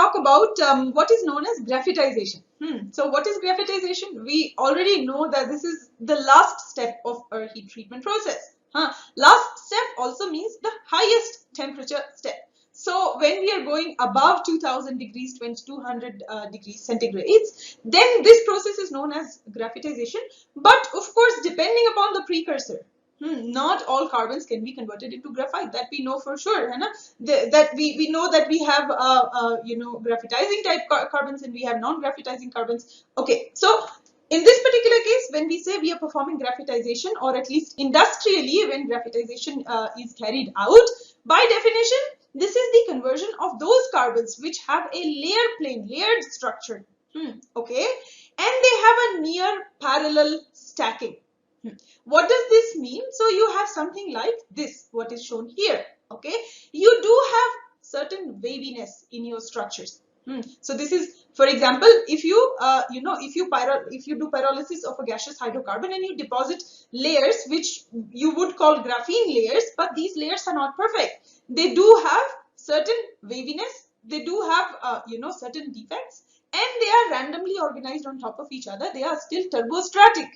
talk about what is known as graphitization. So what is graphitization? We already know that this is the last step of our heat treatment process. Last step also means the highest temperature step. So when we are going above 2000 degrees, 2200 degrees centigrades, then this process is known as graphitization. But of course, depending upon the precursor, not all carbons can be converted into graphite. That we know for sure. That we know that we have graphitizing type carbons and we have non-graphitizing carbons. Okay, so in this particular case, when we say we are performing graphitization, or at least industrially when graphitization is carried out, by definition, this is the conversion of those carbons which have a layered structure. Okay, and they have a near parallel stacking. What does this mean? So you have something like this, what is shown here. Okay, you do have certain waviness in your structures. So this is, for example, if you if you do pyrolysis of a gaseous hydrocarbon and you deposit layers which you would call graphene layers, but these layers are not perfect. They do have certain waviness. They do have certain defects, and they are randomly organized on top of each other. They are still turbostratic.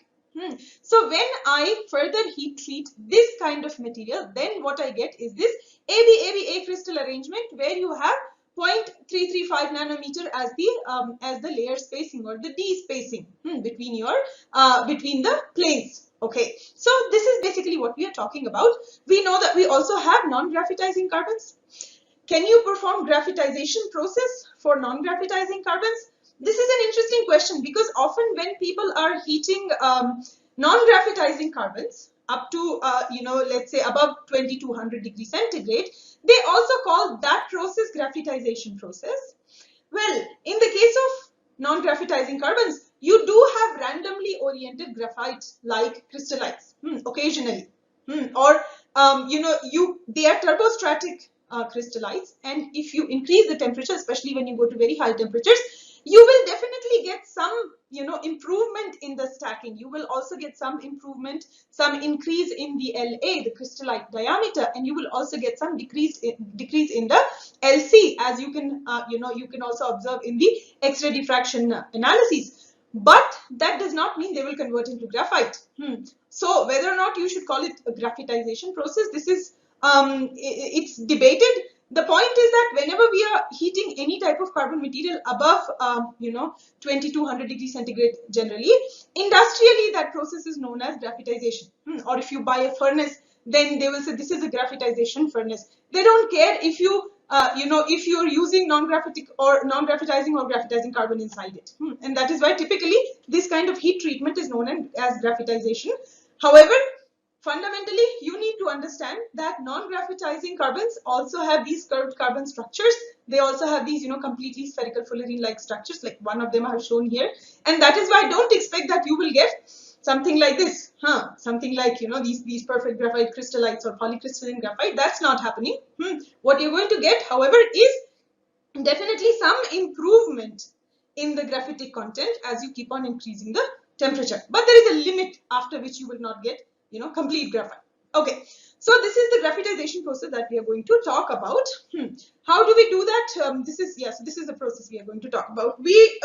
So when I further heat treat this kind of material, then what I get is this A crystal arrangement where you have 0.335 nanometer as the layer spacing or the D spacing between the planes. Okay, so this is basically what we are talking about. We know that we also have non-graphitizing carbons. Can you perform graphitization process for non-graphitizing carbons? This is an interesting question because often when people are heating non-graphitizing carbons up to let's say above 2200 degrees centigrade, they also call that process graphitization process. Well, in the case of non-graphitizing carbons, you do have randomly oriented graphite-like crystallites occasionally, or they are turbostratic crystallites, and if you increase the temperature, especially when you go to very high temperatures, you will definitely get some improvement in the stacking. You will also get some improvement, some increase in the La, the crystallite diameter, and you will also get some decrease in the Lc, as you can you can also observe in the X-ray diffraction analyses. But that does not mean they will convert into graphite. So whether or not you should call it a graphitization process, this is it's debated. The point is that whenever we are heating any type of carbon material above 2200 degrees centigrade generally, industrially that process is known as graphitization. Or if you buy a furnace, then they will say this is a graphitization furnace. They don't care if you if you're using non-graphitizing or graphitizing carbon inside it. And that is why typically this kind of heat treatment is known as graphitization. However, fundamentally, you need to understand that non-graphitizing carbons also have these curved carbon structures. They also have these, completely spherical fullerene-like structures, like one of them I have shown here. And that is why don't expect that you will get something like this, something like, these perfect graphite crystallites or polycrystalline graphite. That's not happening. What you're going to get, however, is definitely some improvement in the graphitic content as you keep on increasing the temperature. But there is a limit after which you will not get complete graphite. Okay, so this is the graphitization process that we are going to talk about. How do we do that? This is the process we are going to talk about. We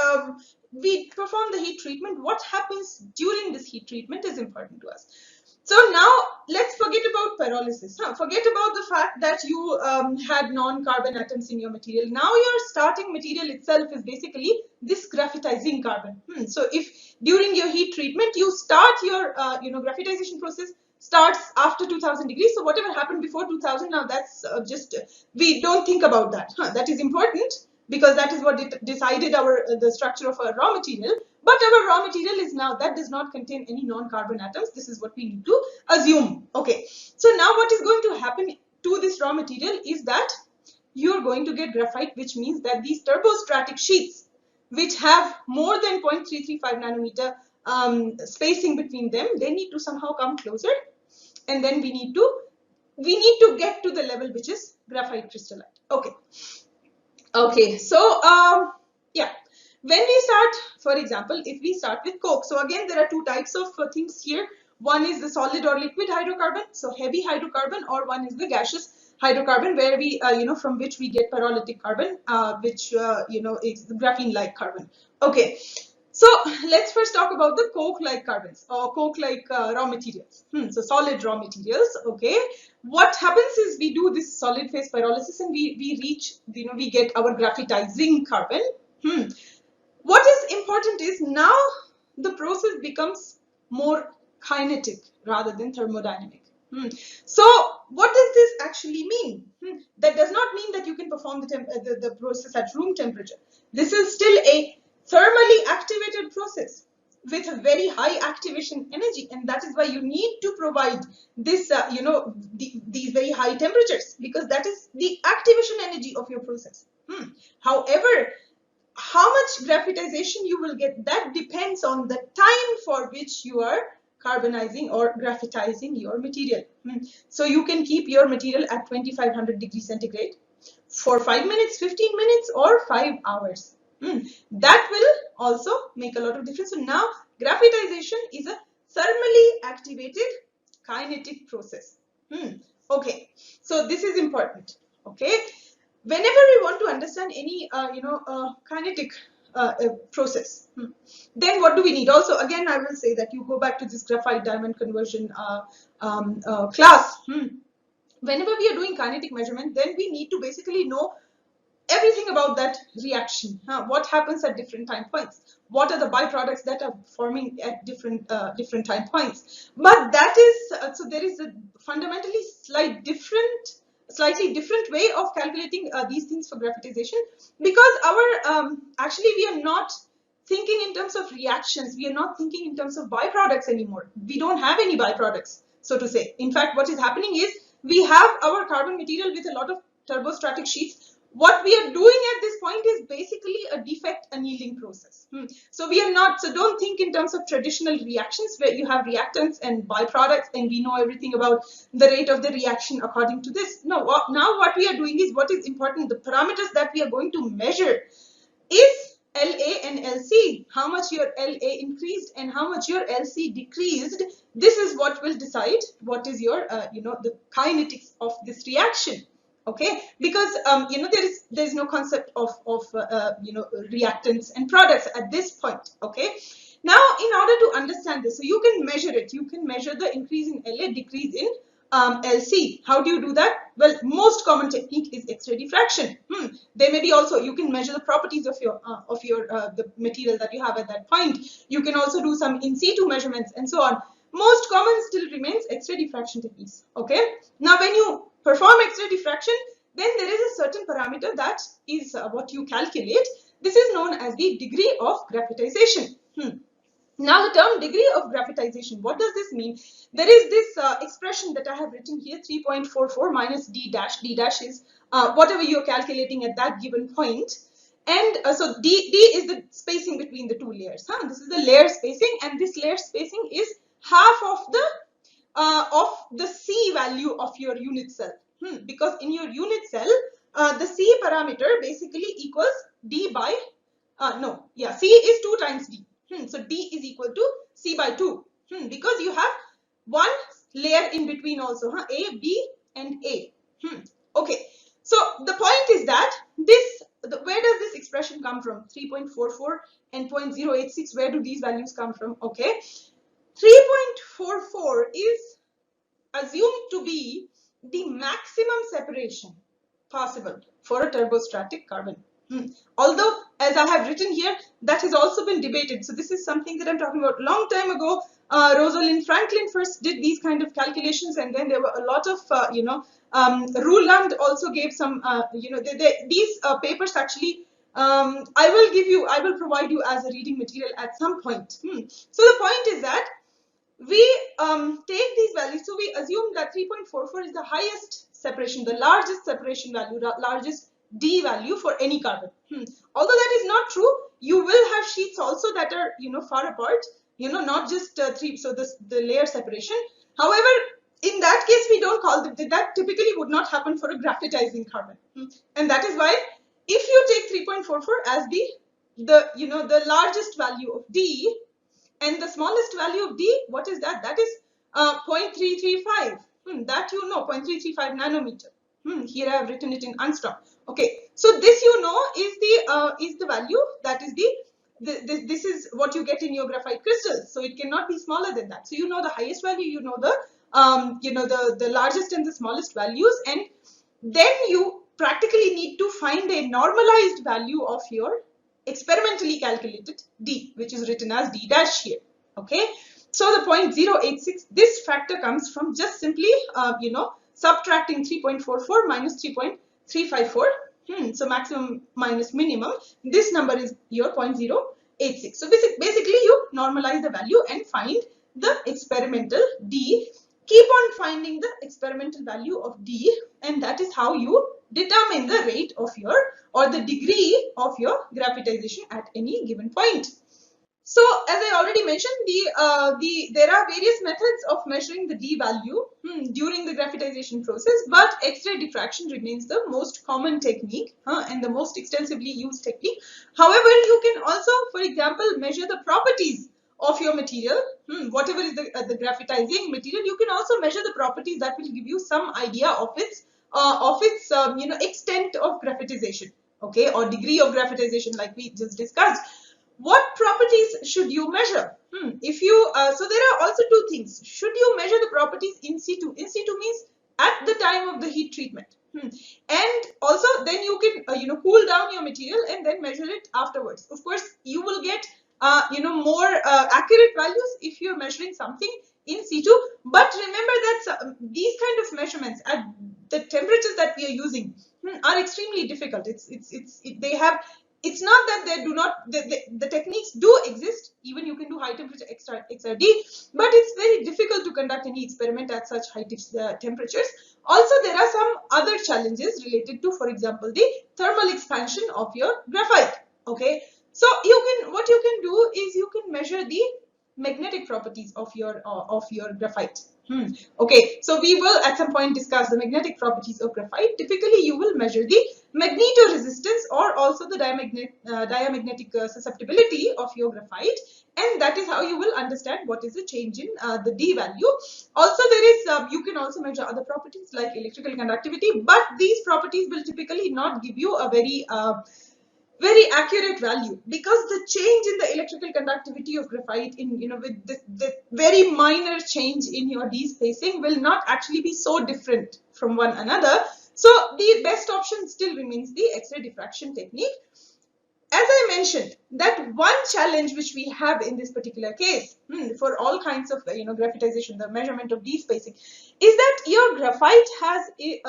perform the heat treatment. What happens during this heat treatment is important to us. So now let's forget about pyrolysis. Forget about the fact that you had non-carbon atoms in your material. Now your starting material itself is basically this graphitizing carbon. So if during your heat treatment you start your graphitization process starts after 2000 degrees. So whatever happened before 2000, now that's we don't think about that. That is important because that is what decided the structure of our raw material. But our raw material is now, that does not contain any non-carbon atoms. This is what we need to assume. Okay, so now what is going to happen to this raw material is that you are going to get graphite, which means that these turbostratic sheets, which have more than 0.335 nanometer spacing between them, they need to somehow come closer, and then we need to get to the level which is graphite crystallite. Okay, so yeah. When we start, for example, if we start with coke, so again there are two types of things here. One is the solid or liquid hydrocarbon, so heavy hydrocarbon, or one is the gaseous hydrocarbon, where we, from which we get pyrolytic carbon, which, is the graphene-like carbon. Okay. So let's first talk about the coke-like carbons or coke-like raw materials. So solid raw materials. Okay. What happens is we do this solid phase pyrolysis and we reach, we get our graphitizing carbon. What is important is now the process becomes more kinetic rather than thermodynamic. So what does this actually mean? That does not mean that you can perform the process at room temperature. This is still a thermally activated process with a very high activation energy, and that is why you need to provide this, these very high temperatures, because that is the activation energy of your process. However, how much graphitization you will get, that depends on the time for which you are carbonizing or graphitizing your material. So you can keep your material at 2500 degrees centigrade for 5 minutes, 15 minutes, or 5 hours. That will also make a lot of difference. So now graphitization is a thermally activated kinetic process. Okay, so this is important. Okay, whenever we want to understand any kinetic process, then what do we need? Also, again, I will say that you go back to this graphite diamond conversion class. Whenever we are doing kinetic measurement, then we need to basically know everything about that reaction. What happens at different time points? What are the byproducts that are forming at different time points? But that is so there is a fundamentally slightly different way of calculating these things for graphitization, because our actually we are not thinking in terms of reactions. We are not thinking in terms of byproducts anymore. We don't have any byproducts, so to say. In fact, what is happening is we have our carbon material with a lot of turbostratic sheets. What we are doing at this point is basically a defect annealing process. So we are not, so don't think in terms of traditional reactions where you have reactants and byproducts and we know everything about the rate of the reaction according to this. No, now what we are doing is, what is important, the parameters that we are going to measure is LA and LC, how much your LA increased and how much your LC decreased. This is what will decide what is your, the kinetics of this reaction. Okay, because there is no concept of reactants and products at this point. Okay, now in order to understand this, so you can measure it. You can measure the increase in LA, decrease in LC. How do you do that? Well, most common technique is X-ray diffraction. There may be also, you can measure the properties of your the material that you have at that point. You can also do some in situ measurements and so on. Most common still remains X-ray diffraction techniques. Okay, now when you perform X-ray diffraction, then there is a certain parameter that is what you calculate. This is known as the degree of graphitization. Now the term degree of graphitization, what does this mean? There is this expression that I have written here, 3.44 minus d dash. D dash is whatever you're calculating at that given point. And so d is the spacing between the two layers. This is the layer spacing, and this layer spacing is half of the C value of your unit cell. Because in your unit cell, the C parameter basically equals D by, C is 2 times D. So D is equal to C by 2. Because you have one layer in between also, A, B and A. Okay, so the point is that where does this expression come from? 3.44 and 0.086, where do these values come from? Okay, 3.44 is assumed to be the maximum separation possible for a turbostratic carbon. Although, as I have written here, that has also been debated. So this is something that I'm talking about. Long time ago, Rosalind Franklin first did these kind of calculations, and then there were a lot of, Ruland also gave some, these papers actually, I will provide you as a reading material at some point. So the point is that we take these values, so we assume that 3.44 is the highest separation, the largest separation value, the largest D value for any carbon. Although that is not true, you will have sheets also that are far apart, not just 3, so the layer separation. However, in that case, we don't call that typically would not happen for a graphitizing carbon. And that is why if you take 3.44 as the largest value of D, and the smallest value of D, what is that? That is 0.335. That 0.335 nanometer. Here I have written it in angstrom. Okay, so this is the value, that is this is what you get in your graphite crystals. So it cannot be smaller than that. So you know the highest value, you know the largest and the smallest values, and then you practically need to find a normalized value of your experimentally calculated D, which is written as D dash here. Okay, so the 0.086, this factor comes from just simply subtracting 3.44 minus 3.354. So maximum minus minimum, this number is your 0.086. So basically you normalize the value and find the experimental D. Keep on finding the experimental value of D, and that is how you determine the rate of your, or the degree of your graphitization at any given point. So as I already mentioned, there are various methods of measuring the D value during the graphitization process, but X-ray diffraction remains the most common technique and the most extensively used technique. However, you can also, for example, measure the properties of your material, whatever is the graphitizing material. You can also measure the properties that will give you some idea of its extent of graphitization, okay, or degree of graphitization, like we just discussed. What properties should you measure? If you so there are also two things. Should you measure the properties in situ? In situ means at the time of the heat treatment, and also then you can cool down your material and then measure it afterwards. Of course, you will get more accurate values if you're measuring something in situ. But remember that these kind of measurements at the temperatures that we are using are extremely difficult. It's not that they do not, the techniques do exist. Even you can do high temperature XRD, but it's very difficult to conduct any experiment at such high temperatures. Also, there are some other challenges related to, for example, the thermal expansion of your graphite. Okay, so what you can do is you can measure the magnetic properties of your graphite. Okay, so we will at some point discuss the magnetic properties of graphite. Typically, you will measure the magnetoresistance or also the diamagnetic susceptibility of your graphite, and that is how you will understand what is the change in the D value. Also, there is you can also measure other properties like electrical conductivity, but these properties will typically not give you a very accurate value, because the change in the electrical conductivity of graphite with the very minor change in your D spacing will not actually be so different from one another. So the best option still remains the X-ray diffraction technique. As I mentioned, that one challenge which we have in this particular case for all kinds of graphitization, the measurement of D spacing, is that your graphite has a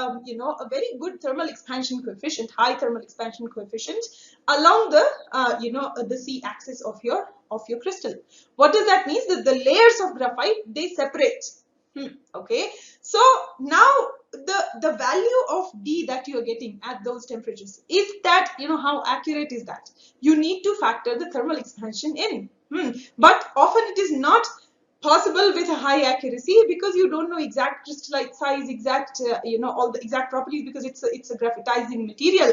very good thermal expansion coefficient, high thermal expansion coefficient along the C axis of your crystal. What does that mean? That the layers of graphite, they separate. Okay, so now the value of D that you are getting at those temperatures, is that, how accurate is that? You need to factor the thermal expansion in. But often it is not possible with a high accuracy, because you don't know exact crystallite size, exact all the exact properties, because it's a graphitizing material.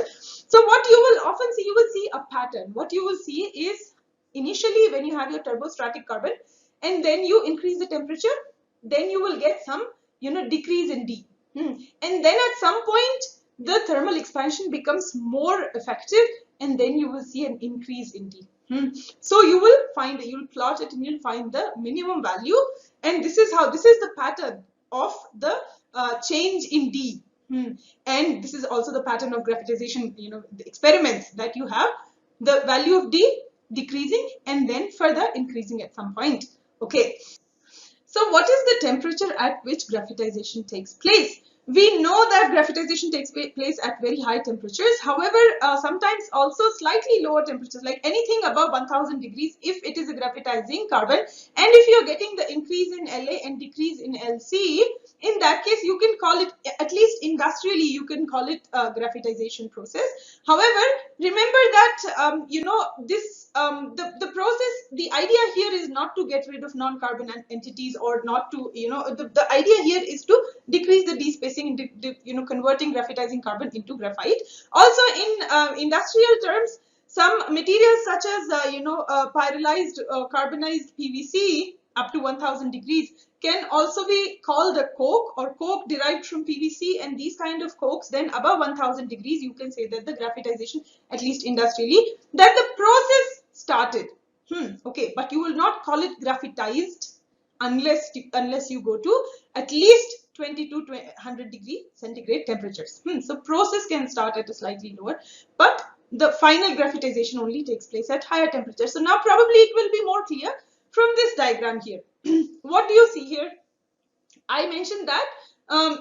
So what you will often see, you will see a pattern. What you will see is, initially when you have your turbostratic carbon and then you increase the temperature, then you will get some decrease in D, and then at some point the thermal expansion becomes more effective, and then you will see an increase in D. So you will plot it and you'll find the minimum value, and this is the pattern of the change in D. And this is also the pattern of graphitization, the experiments that you have, the value of D decreasing and then further increasing at some point. Okay. So what is the temperature at which graphitization takes place? We know that graphitization takes place at very high temperatures. However, sometimes also slightly lower temperatures, like anything above 1000 degrees if it is a graphitizing carbon. And if you are getting the increase in La and decrease in Lc, in that case you can call it, at least industrially you can call it a graphitization process. However, remember that the process, the idea here is not to get rid of non-carbon entities, or not to, the idea here is to decrease the D spacing, converting graphitizing carbon into graphite. Also, in industrial terms, some materials such as pyrolized carbonized PVC up to 1000 degrees can also be called a coke, or coke derived from PVC, and these kind of cokes then above 1000 degrees, you can say that the graphitization, at least industrially, that the process started. Okay, but you will not call it graphitized unless you go to at least 20 to 100 degree centigrade temperatures. So process can start at a slightly lower, but the final graphitization only takes place at higher temperatures. So now probably it will be more clear from this diagram here. What do you see here? I mentioned that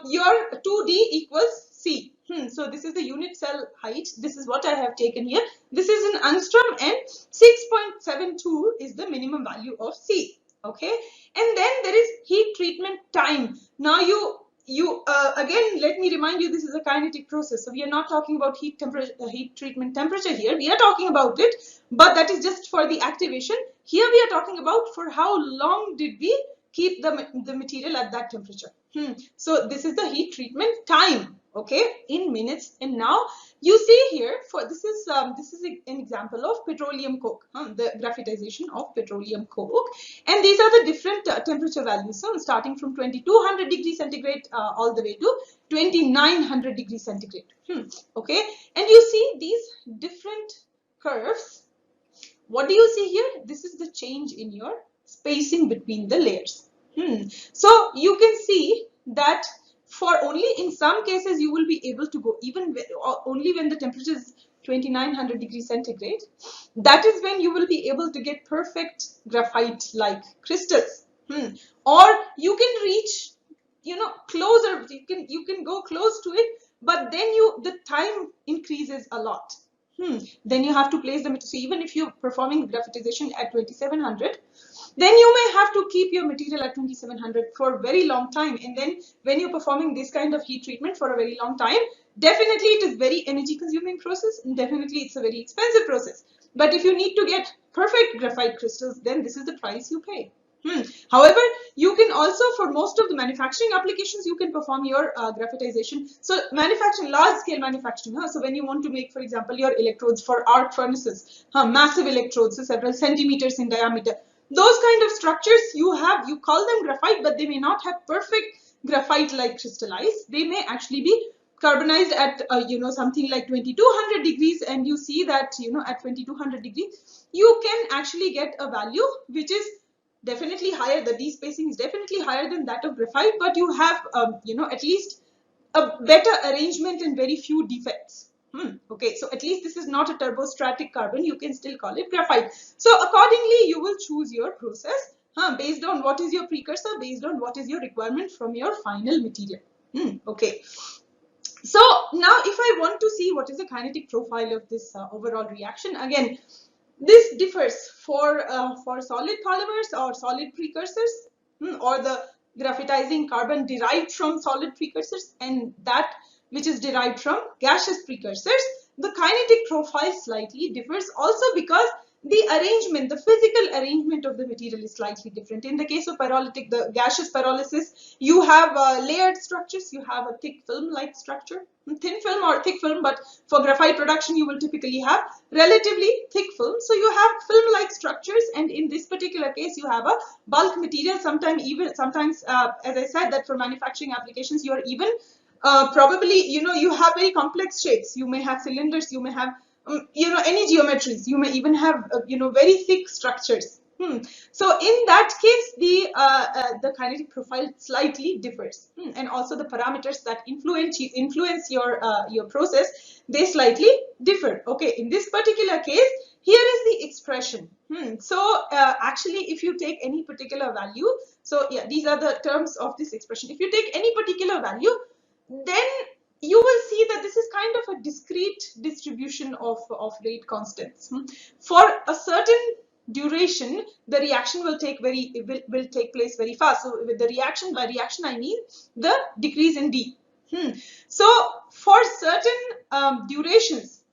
your 2D equals C. So this is the unit cell height. This is what I have taken here. This is in angstrom, and 6.72 is the minimum value of C. Okay, and then there is heat treatment time. Now you again, let me remind you, this is a kinetic process, so we are not talking about heat treatment temperature here. We are talking about it, but that is just for the activation. Here we are talking about for how long did we keep the material at that temperature. So this is the heat treatment time, okay, in minutes. And now you see here, for this is an example of petroleum coke, the graphitization of petroleum coke, and these are the different temperature values. So starting from 2200 degrees centigrade all the way to 2900 degrees centigrade. Okay, and you see these different curves. What do you see here? This is the change in your spacing between the layers. So you can see that for only in some cases you will be able to go even only when the temperature is 2900 degrees centigrade. That is when you will be able to get perfect graphite like crystals. Or you can reach, closer, you can go close to it, but then the time increases a lot. Then you have to place them. So even if you're performing graphitization at 2700, then you may have to keep your material at 2700 for a very long time. And then when you're performing this kind of heat treatment for a very long time, definitely it is very energy consuming process, and definitely it's a very expensive process. But if you need to get perfect graphite crystals, then this is the price you pay. However, you can also, for most of the manufacturing applications, you can perform your graphitization. So manufacturing, large scale manufacturing. So when you want to make, for example, your electrodes for arc furnaces, massive electrodes, so several centimeters in diameter, those kind of structures you call them graphite, but they may not have perfect graphite like crystallized. They may actually be carbonized at something like 2200 degrees, and you see that at 2200 degrees you can actually get a value which is definitely higher. The D-spacing is definitely higher than that of graphite, but you have at least a better arrangement and very few defects. Okay, so at least this is not a turbostratic carbon. You can still call it graphite. So accordingly, you will choose your process based on what is your precursor, based on what is your requirement from your final material. Okay. So now if I want to see what is the kinetic profile of this overall reaction, again, this differs for solid polymers or solid precursors, or the graphitizing carbon derived from solid precursors, and that which is derived from gaseous precursors. The kinetic profile slightly differs also because the arrangement, the physical arrangement of the material is slightly different. In the case of pyrolytic, the gaseous pyrolysis, you have layered structures, you have a thick film-like structure, thin film or thick film, but for graphite production, you will typically have relatively thick film. So you have film-like structures, and in this particular case, you have a bulk material. Sometimes, as I said, that for manufacturing applications, you are even probably, you have very complex shapes. You may have cylinders, you may have any geometries, you may even have very thick structures. So in that case, the kinetic profile slightly differs, and also the parameters that influence your process, they slightly differ. Okay, in this particular case, here is the expression. So actually, if you take any particular value, so yeah, these are the terms of this expression. If you take any particular value, then you will see that this is kind of a discrete distribution of rate constants. For a certain duration, the reaction will take place very fast. So with the reaction, by reaction I mean the decrease in D. So for certain durations,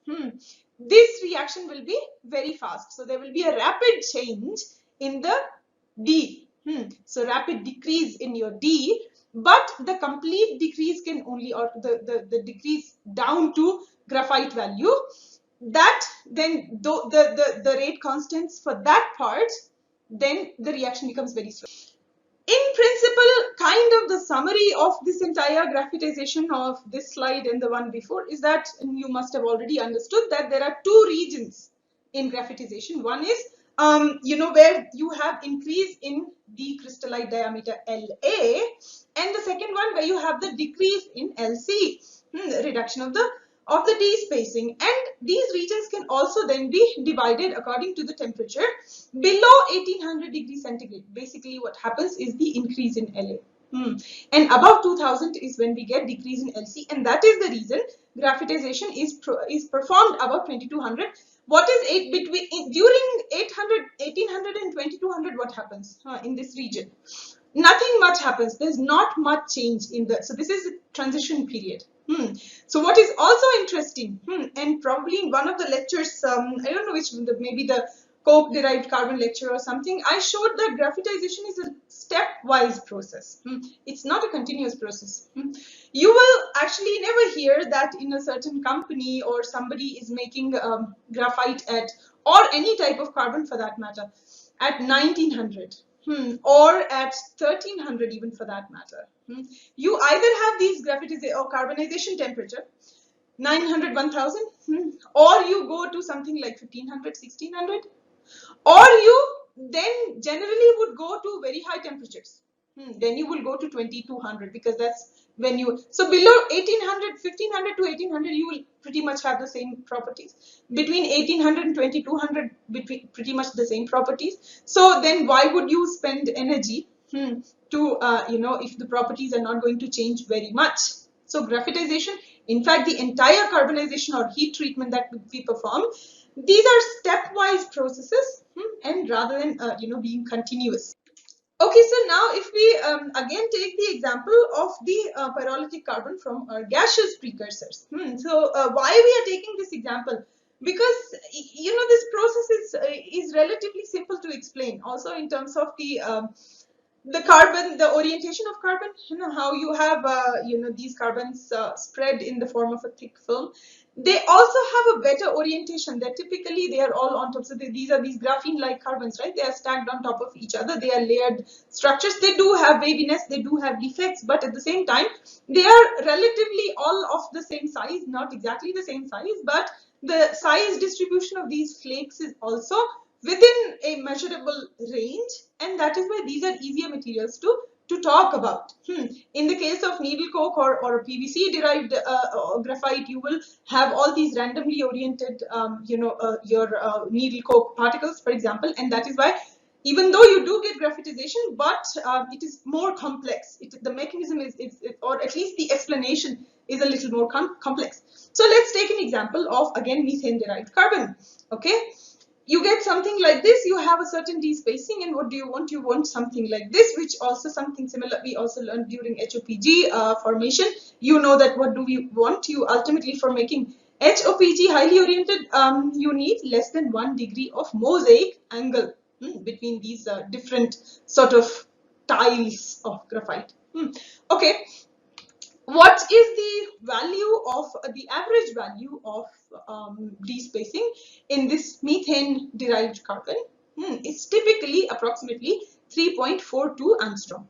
this reaction will be very fast. So there will be a rapid change in the D. So rapid decrease in your D. But the complete decrease can only, or the decrease down to graphite value, that then the rate constants for that part then the reaction becomes very slow. In principle, kind of the summary of this entire graphitization of this slide and the one before is that you must have already understood that there are two regions in graphitization. One is, where you have increase in the crystallite diameter LA, and the second one where you have the decrease in LC, reduction of the D spacing. And these regions can also then be divided according to the temperature below 1800 degrees centigrade. Basically what happens is the increase in LA. And above 2000 is when we get decrease in LC, and that is the reason graphitization is performed above 2200. What is during 1800 and 2200, what happens in this region? Nothing much happens. There's not much change in so this is a transition period. So what is also interesting, and probably in one of the lectures, I don't know which, maybe the coke derived carbon lecture or something, I showed that graphitization is a stepwise process. It's not a continuous process. You will actually never hear that in a certain company or somebody is making graphite or any type of carbon for that matter, at 1900. Or at 1300 even for that matter. You either have these graphitization or carbonization temperature 900, 1000, or you go to something like 1500, 1600, or you then generally would go to very high temperatures. Then you will go to 2200, because that's when so below 1800, 1500 to 1800, you will pretty much have the same properties. Between 1800 and 2200, pretty much the same properties. So then why would you spend energy to, if the properties are not going to change very much? So graphitization, in fact, the entire carbonization or heat treatment that we perform, these are stepwise processes, and rather than, being continuous. Okay, so now if we again take the example of the pyrolytic carbon from our gaseous precursors. So why we are taking this example? Because this process is relatively simple to explain. Also in terms of the carbon, the orientation of carbon, how you have these carbons spread in the form of a thick film. They also have a better orientation. That typically they are all on top. So these are these graphene-like carbons, right? They are stacked on top of each other. They are layered structures. They do have waviness. They do have defects, but at the same time, they are relatively all of the same size. Not exactly the same size, but the size distribution of these flakes is also within a measurable range, and that is why these are easier materials to talk about. In the case of needle coke or a PVC derived graphite, you will have all these randomly oriented your needle coke particles, for example, and that is why even though you do get graphitization, but it is more complex. The mechanism is or at least the explanation is a little more complex. So let's take an example of, again, methane derived carbon. Okay, you get something like this. You have a certain D spacing, and what do you want? You want something like this, which also something similar we also learned during HOPG formation. You know that what do we want? You ultimately, for making HOPG highly oriented, you need less than 1 degree of mosaic angle between these different sort of tiles of graphite. Okay, what is the value of the average value of D spacing in this methane derived carbon? It's typically approximately 3.42 angstrom.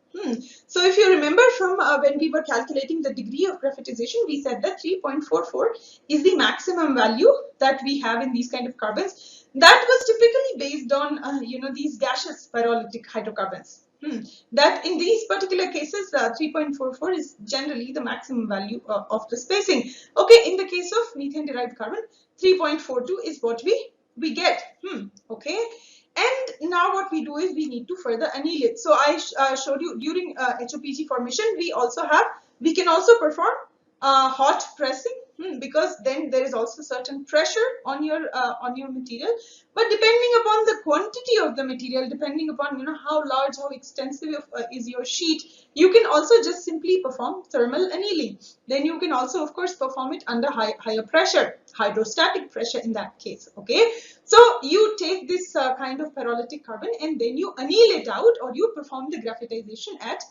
So if you remember from when we were calculating the degree of graphitization, we said that 3.44 is the maximum value that we have in these kind of carbons. That was typically based on these gaseous pyrolytic hydrocarbons. That in these particular cases, 3.44 is generally the maximum value of the spacing. Okay, in the case of methane derived carbon, 3.42 is what we get. Okay, and now what we do is we need to further anneal it. So I showed you during HOPG formation, we can also perform hot pressing, because then there is also certain pressure on your material. But depending upon the quantity of the material, depending upon how large, how extensive is your sheet, you can also just simply perform thermal annealing. Then you can also, of course, perform it under higher pressure, hydrostatic pressure in that case. Okay, so you take this kind of pyrolytic carbon and then you anneal it out, or you perform the graphitization at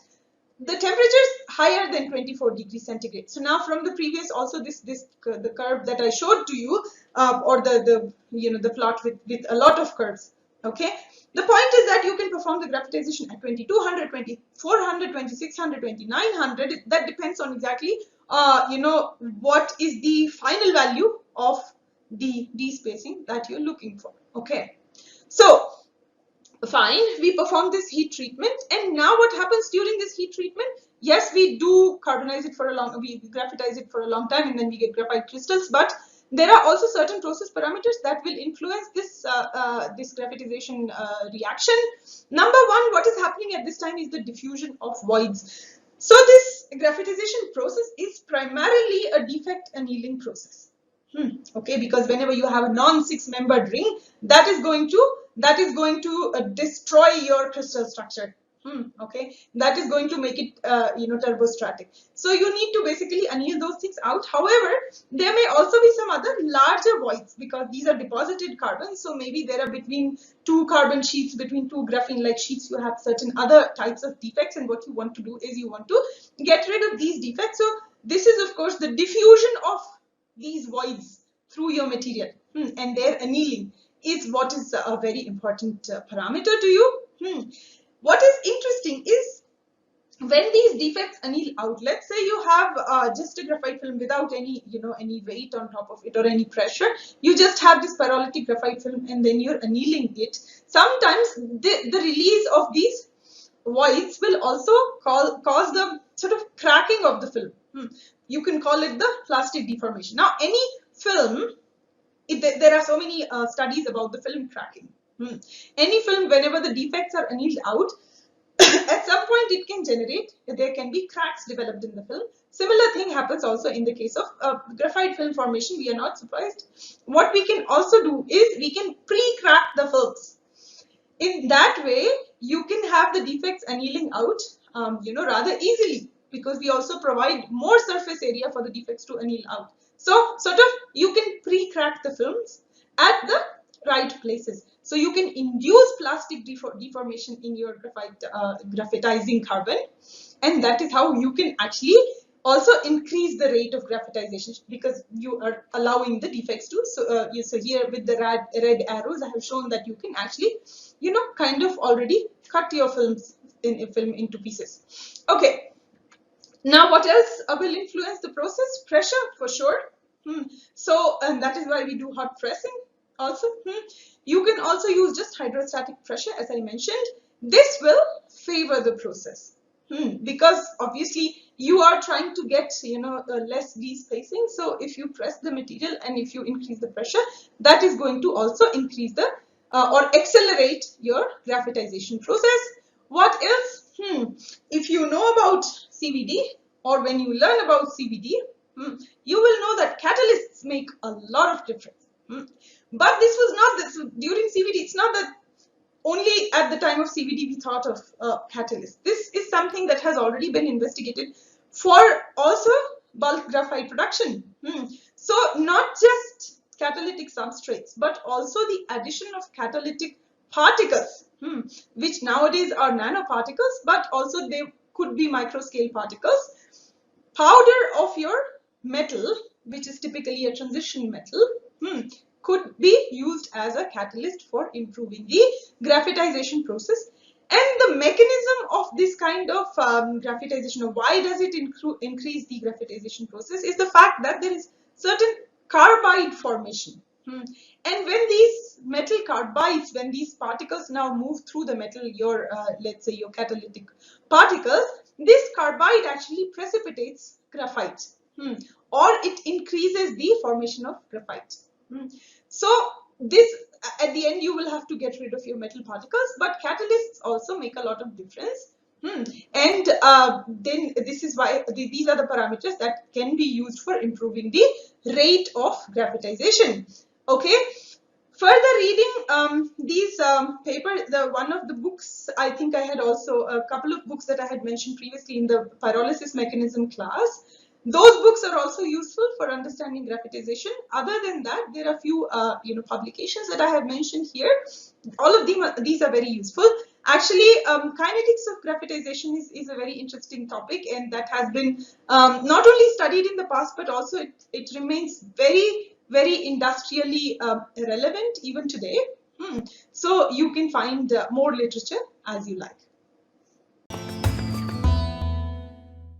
the temperatures higher than 24 degrees centigrade. So now from the previous also the curve that I showed to you, or the plot with a lot of curves. Okay, the point is that you can perform the graphitization at 2200, 2400, 2600, 2900. That depends on exactly what is the final value of the despacing that you're looking for. Okay, so fine, we perform this heat treatment, and now what happens during this heat treatment? Yes, we do carbonize it for a long, we graphitize it for a long time, and then we get graphite crystals. But there are also certain process parameters that will influence this this graphitization reaction. Number one, what is happening at this time is the diffusion of voids. So this graphitization process is primarily a defect annealing process. Okay, because whenever you have a non-6-membered ring, that is going to destroy your crystal structure. Okay, that is going to make it turbostratic. So you need to basically anneal those things out. However, there may also be some other larger voids, because these are deposited carbons. So maybe there are between two carbon sheets, between two graphene-like sheets, you have certain other types of defects, and what you want to do is you want to get rid of these defects. So this is of course the diffusion of these voids through your material, and their annealing is what is a very important parameter to you. What is interesting is when these defects anneal out, let's say you have just a graphite film without any any weight on top of it or any pressure, you just have this pyrolytic graphite film and then you're annealing it. Sometimes the release of these voids will also cause the sort of cracking of the film. You can call it the plastic deformation. Now any film, there are so many studies about the film cracking. Any film, whenever the defects are annealed out, at some point it can generate, there can be cracks developed in the film. Similar thing happens also in the case of graphite film formation. We are not surprised. What we can also do is we can pre-crack the films. In that way, you can have the defects annealing out rather easily, because we also provide more surface area for the defects to anneal out. So sort of you can pre-crack the films at the right places. So you can induce plastic deformation in your graphitizing carbon, and that is how you can actually also increase the rate of graphitization, because you are allowing the defects to. So here with the red arrows, I have shown that you can actually kind of already cut your films in a film into pieces. Okay, now what else will influence the process? Pressure, for sure. So, and that is why we do hot pressing also. You can also use just hydrostatic pressure, as I mentioned. This will favor the process, because obviously you are trying to get less despacing. So if you press the material and if you increase the pressure, that is going to also increase the or accelerate your graphitization process. What else? If you know about CVD, or when you learn about CVD, you will know that catalysts make a lot of difference. But this was not this during CVD. It's not that only at the time of CVD we thought of catalyst. This is something that has already been investigated for also bulk graphite production. So not just catalytic substrates, but also the addition of catalytic particles, which nowadays are nanoparticles, but also they could be microscale particles. Powder of your metal, which is typically a transition metal, could be used as a catalyst for improving the graphitization process. And the mechanism of this kind of graphitization, or why does it increase the graphitization process, is the fact that there is certain carbide formation. And when these metal carbides, when these particles now move through the metal, your let's say your catalytic particles, this carbide actually precipitates graphite, or it increases the formation of graphite. So this, at the end, you will have to get rid of your metal particles, but catalysts also make a lot of difference. And then this is why these are the parameters that can be used for improving the rate of graphitization. Okay. Further reading these papers, one of the books, I think I had also a couple of books that I had mentioned previously in the pyrolysis mechanism class. Those books are also useful for understanding graphitization. Other than that, there are a few publications that I have mentioned here. All of these are very useful. Actually, kinetics of graphitization is a very interesting topic, and that has been not only studied in the past, but also it remains very, very industrially relevant even today. So you can find more literature as you like.